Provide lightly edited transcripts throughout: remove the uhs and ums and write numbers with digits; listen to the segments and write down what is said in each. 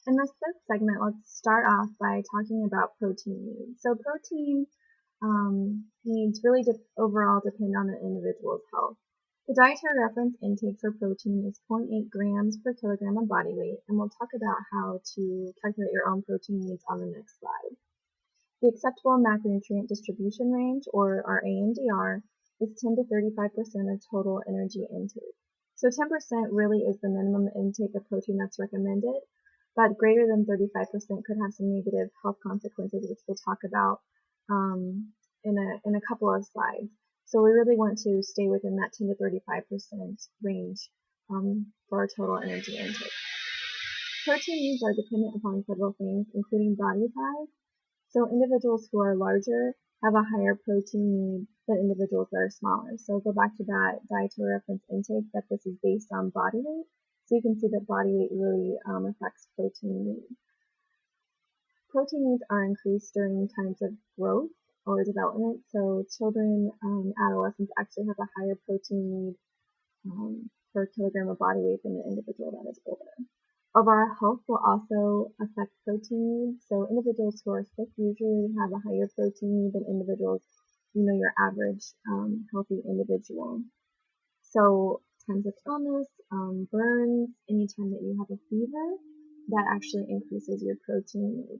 In this third segment, let's start off by talking about protein needs. So protein needs really overall depend on the individual's health. The dietary reference intake for protein is 0.8 grams per kilogram of body weight, and we'll talk about how to calculate your own protein needs on the next slide. The acceptable macronutrient distribution range, or our AMDR, is 10 to 35% of total energy intake. So 10% really is the minimum intake of protein that's recommended, but greater than 35% could have some negative health consequences, which we'll talk about in a couple of slides. So we really want to stay within that 10 to 35% range for our total energy intake. Protein needs are dependent upon several things, including body size. So individuals who are larger have a higher protein need than individuals that are smaller. So go back to that dietary reference intake that this is based on body weight. So you can see that body weight really affects protein needs. Protein needs are increased during times of growth or development. So children, adolescents actually have a higher protein need per kilogram of body weight than the individual that is older. Overall health will also affect protein needs. So individuals who are sick usually have a higher protein need than individuals, your average healthy individual. So times of illness, burns, anytime that you have a fever, that actually increases your protein need.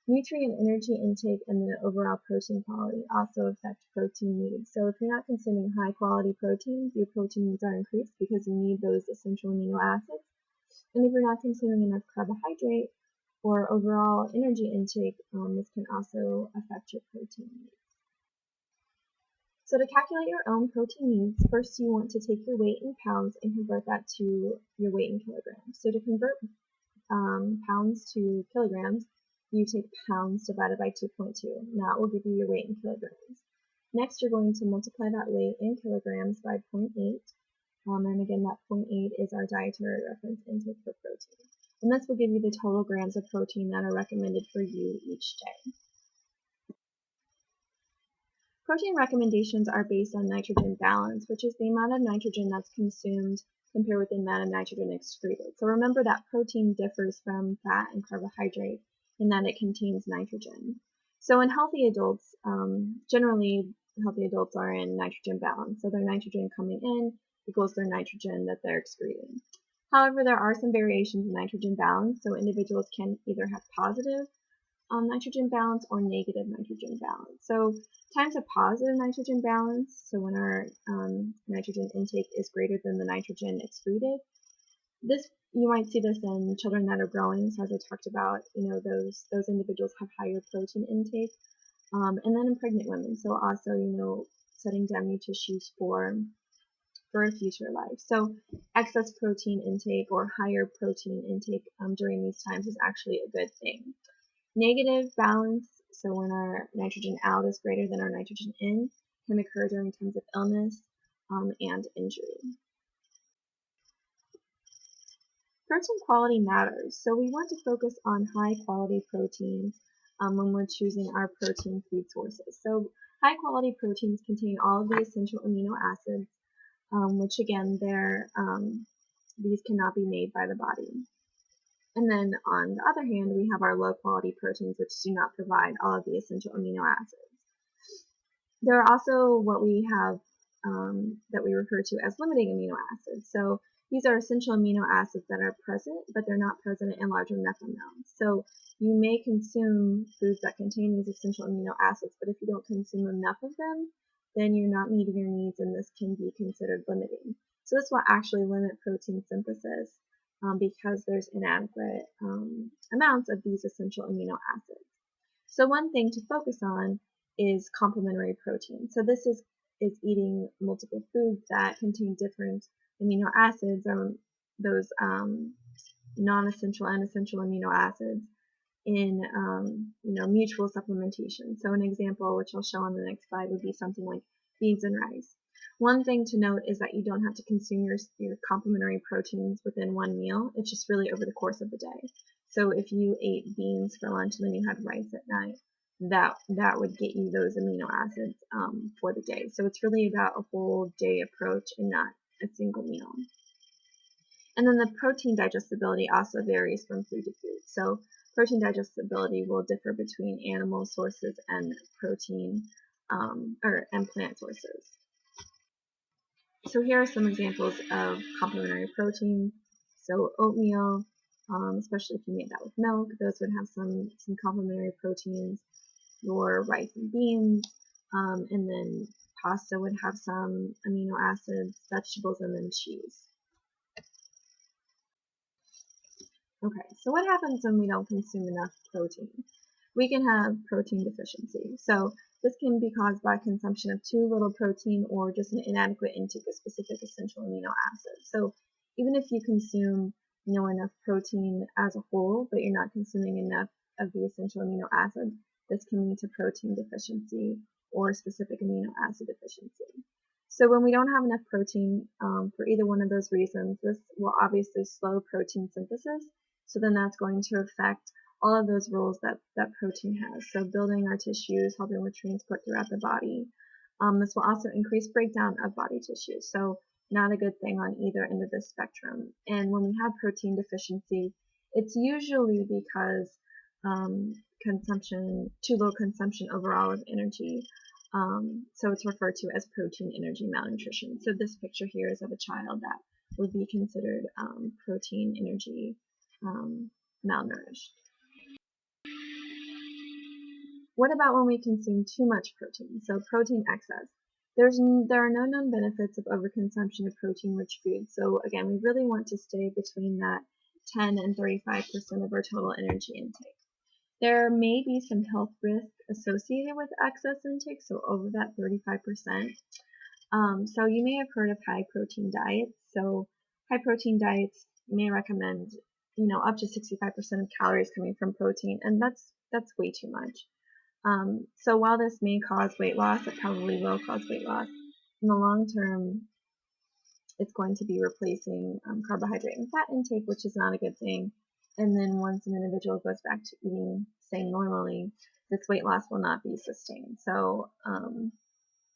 Nutrient energy intake and the overall protein quality also affect protein needs. So if you're not consuming high quality proteins, your protein needs are increased because you need those essential amino acids. And if you're not consuming enough carbohydrate or overall energy intake, this can also affect your protein needs. So to calculate your own protein needs, first you want to take your weight in pounds and convert that to your weight in kilograms. So to convert pounds to kilograms, you take pounds divided by 2.2. Now it will give you your weight in kilograms. Next, you're going to multiply that weight in kilograms by 0.8. And again, that 0.8 is our dietary reference intake for protein. And this will give you the total grams of protein that are recommended for you each day. Protein recommendations are based on nitrogen balance, which is the amount of nitrogen that's consumed compared with the amount of nitrogen excreted. So remember that protein differs from fat and carbohydrate in that it contains nitrogen. So in healthy adults, generally healthy adults are in nitrogen balance. So their nitrogen coming in equals their nitrogen that they're excreting. However, there are some variations in nitrogen balance. So individuals can either have positive nitrogen balance or negative nitrogen balance. So times of positive nitrogen balance, so when our nitrogen intake is greater than the nitrogen excreted, you might see this in children that are growing. So as I talked about, those individuals have higher protein intake, and then in pregnant women. So also, setting down new tissues for a future life. So excess protein intake or higher protein intake during these times is actually a good thing. Negative balance, so when our nitrogen out is greater than our nitrogen in, can occur during times of illness and injury. Protein quality matters, so we want to focus on high quality proteins when we're choosing our protein food sources. So high quality proteins contain all of the essential amino acids, which again, these cannot be made by the body. And then on the other hand, we have our low quality proteins, which do not provide all of the essential amino acids. There are also what we have that we refer to as limiting amino acids. So these are essential amino acids that are present, but they're not present in large enough amounts. So you may consume foods that contain these essential amino acids, but if you don't consume enough of them, then you're not meeting your needs, and this can be considered limiting. So this will actually limit protein synthesis because there's inadequate amounts of these essential amino acids. So one thing to focus on is complementary protein. So this is eating multiple foods that contain different amino acids, or those non-essential and essential amino acids in mutual supplementation. So an example, which I'll show on the next slide, would be something like beans and rice. One thing to note is that you don't have to consume your complementary proteins within one meal. It's just really over the course of the day. So if you ate beans for lunch and then you had rice at night, that would get you those amino acids for the day. So it's really about a whole day approach and not a single meal. And then the protein digestibility also varies from food to food. So protein digestibility will differ between animal sources and protein and plant sources. So here are some examples of complementary proteins. So oatmeal, especially if you make that with milk, those would have some complementary proteins. Your rice and beans, and then pasta would have some amino acids, vegetables, and then cheese. Okay, so what happens when we don't consume enough protein? We can have protein deficiency. So this can be caused by consumption of too little protein or just an inadequate intake of specific essential amino acids. So even if you consume, enough protein as a whole, but you're not consuming enough of the essential amino acids, this can lead to protein deficiency or specific amino acid deficiency. So when we don't have enough protein for either one of those reasons, this will obviously slow protein synthesis. So then that's going to affect all of those roles that protein has. So building our tissues, helping with transport throughout the body. This will also increase breakdown of body tissue. So not a good thing on either end of the spectrum. And when we have protein deficiency, it's usually because too low consumption overall of energy. So it's referred to as protein energy malnutrition. So this picture here is of a child that would be considered protein energy malnourished. What about when we consume too much protein? So protein excess. There are no known benefits of overconsumption of protein-rich foods. So again, we really want to stay between that 10 and 35% of our total energy intake. There may be some health risk associated with excess intake, so over that 35%. So you may have heard of high protein diets. So high protein diets may recommend, up to 65% of calories coming from protein, and that's way too much. So while this may cause weight loss, it probably will cause weight loss. In the long term, it's going to be replacing carbohydrate and fat intake, which is not a good thing. And then once an individual goes back to eating, say, normally, this weight loss will not be sustained. So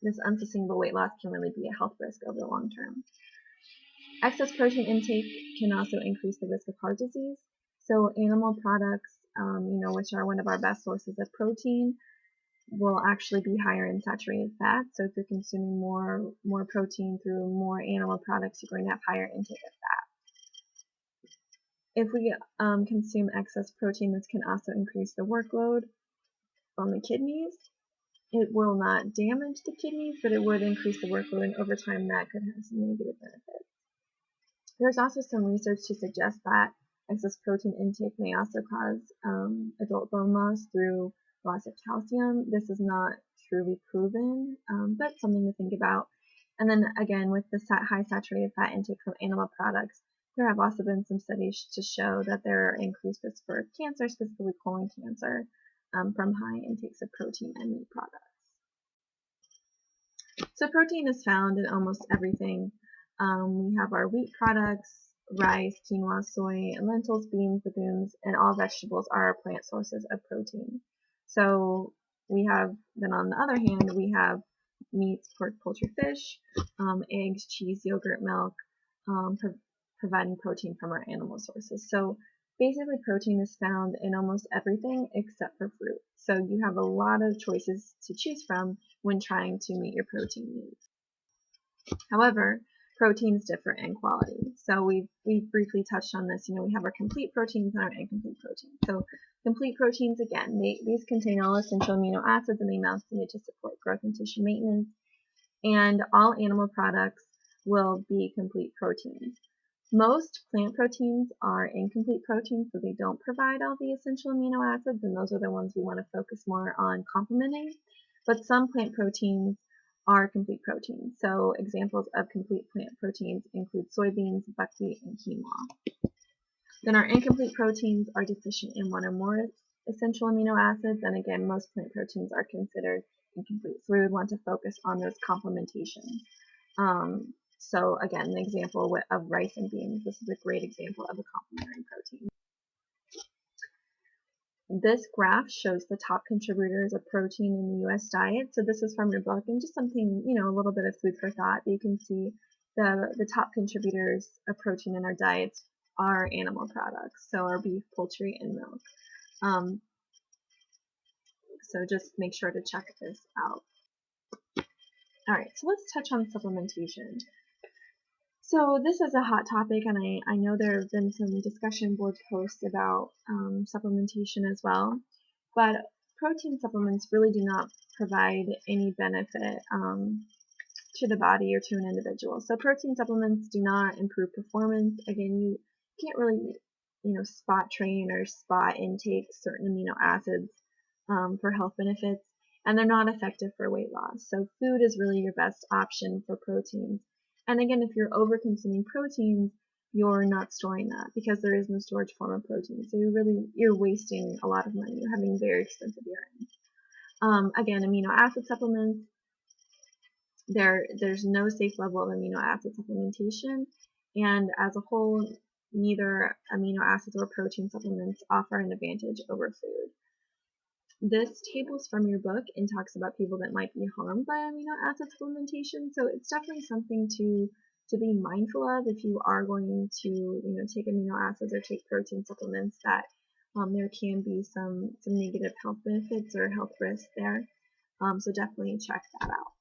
this unsustainable weight loss can really be a health risk over the long term. Excess protein intake can also increase the risk of heart disease. So animal products, which are one of our best sources of protein, will actually be higher in saturated fat. So if you're consuming more protein through more animal products, you're going to have higher intake of fat. If we consume excess protein, this can also increase the workload on the kidneys. It will not damage the kidneys, but it would increase the workload, and over time that could have some negative benefits. There's also some research to suggest that excess protein intake may also cause adult bone loss through loss of calcium. This is not truly proven, but something to think about. And then again, with the high saturated fat intake from animal products, there have also been some studies to show that there are increased risks for cancer, specifically colon cancer, from high intakes of protein and meat products. So protein is found in almost everything. We have our wheat products, rice, quinoa, soy, and lentils, beans, legumes, and all vegetables are our plant sources of protein. So we have, then on the other hand, we have meats, pork, poultry, fish, eggs, cheese, yogurt, milk, providing protein from our animal sources. So basically protein is found in almost everything except for fruit. So you have a lot of choices to choose from when trying to meet your protein needs. However, proteins differ in quality. So we briefly touched on this. We have our complete proteins and our incomplete proteins. So complete proteins, again, these contain all essential amino acids and the amounts needed to support growth and tissue maintenance. And all animal products will be complete proteins. Most plant proteins are incomplete proteins, so they don't provide all the essential amino acids, and those are the ones we want to focus more on complementing. But some plant proteins are complete proteins. So examples of complete plant proteins include soybeans, buckwheat, and quinoa. Then our incomplete proteins are deficient in one or more essential amino acids, and again, most plant proteins are considered incomplete. So we would want to focus on those complementations. So again, the example of rice and beans, this is a great example of a complementary protein. This graph shows the top contributors of protein in the U.S. diet. So this is from your book, and just something, a little bit of food for thought. You can see the top contributors of protein in our diets are animal products, so our beef, poultry, and milk. So just make sure to check this out. All right, so let's touch on supplementation. So this is a hot topic, and I know there have been some discussion board posts about supplementation as well, but protein supplements really do not provide any benefit to the body or to an individual. So protein supplements do not improve performance. Again, you can't really, spot train or spot intake certain amino acids for health benefits, and they're not effective for weight loss. So food is really your best option for proteins. And again, if you're over consuming proteins, you're not storing that because there is no storage form of protein. So you're wasting a lot of money. You're having very expensive urine. Again, amino acid supplements. There's no safe level of amino acid supplementation, and as a whole, neither amino acids or protein supplements offer an advantage over food. This table is from your book and talks about people that might be harmed by amino acid supplementation, so it's definitely something to be mindful of if you are going to take amino acids or take protein supplements, that there can be some negative health benefits or health risks there. So definitely check that out.